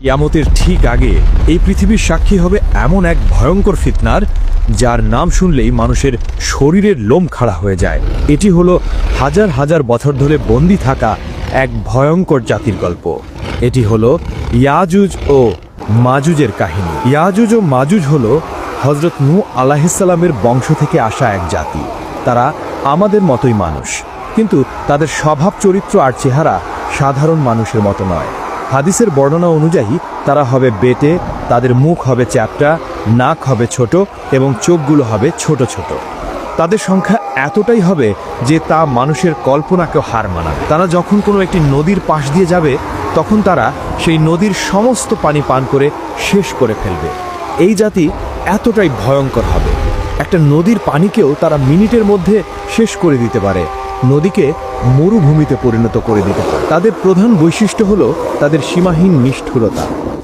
কিয়ামতের ঠিক আগে এই পৃথিবীর সাক্ষী হবে এমন এক ভয়ঙ্কর ফিতনার, যার নাম শুনলেই মানুষের শরীরের লোম খাড়া হয়ে যায়। এটি হলো হাজার হাজার বছর ধরে বন্দী থাকা এক ভয়ঙ্কর জাতির গল্প। এটি হলো ইয়াজুজ ও মাজুজের কাহিনী। ইয়াজুজ ও মাজুজ হলো হযরত নূহ আলাইহিসসালামের বংশ থেকে আসা এক জাতি। তারা আমাদের মতোই মানুষ, কিন্তু তাদের স্বভাব, চরিত্র আর চেহারা সাধারণ মানুষের মতো নয়। হাদিসের বর্ণনা অনুযায়ী তারা হবে বেটে, তাদের মুখ হবে চ্যাপ্টা, নাক হবে ছোট এবং চোখগুলো হবে ছোট ছোট। তাদের সংখ্যা এতটাই হবে যে তা মানুষের কল্পনাকেও হার মানাবে। তারা যখন কোনো একটি নদীর পাশ দিয়ে যাবে, তখন তারা সেই নদীর সমস্ত পানি পান করে শেষ করে ফেলবে। এই জাতি এতটাই ভয়ঙ্কর হবে, একটা নদীর পানিকেও তারা মিনিটের মধ্যে শেষ করে দিতে পারে, নদীকে মরুভূমিতে পরিণত করে দিতে পারে। তাদের প্রধান বৈশিষ্ট্য হলো তাদের সীমাহীন নিষ্ঠুরতা।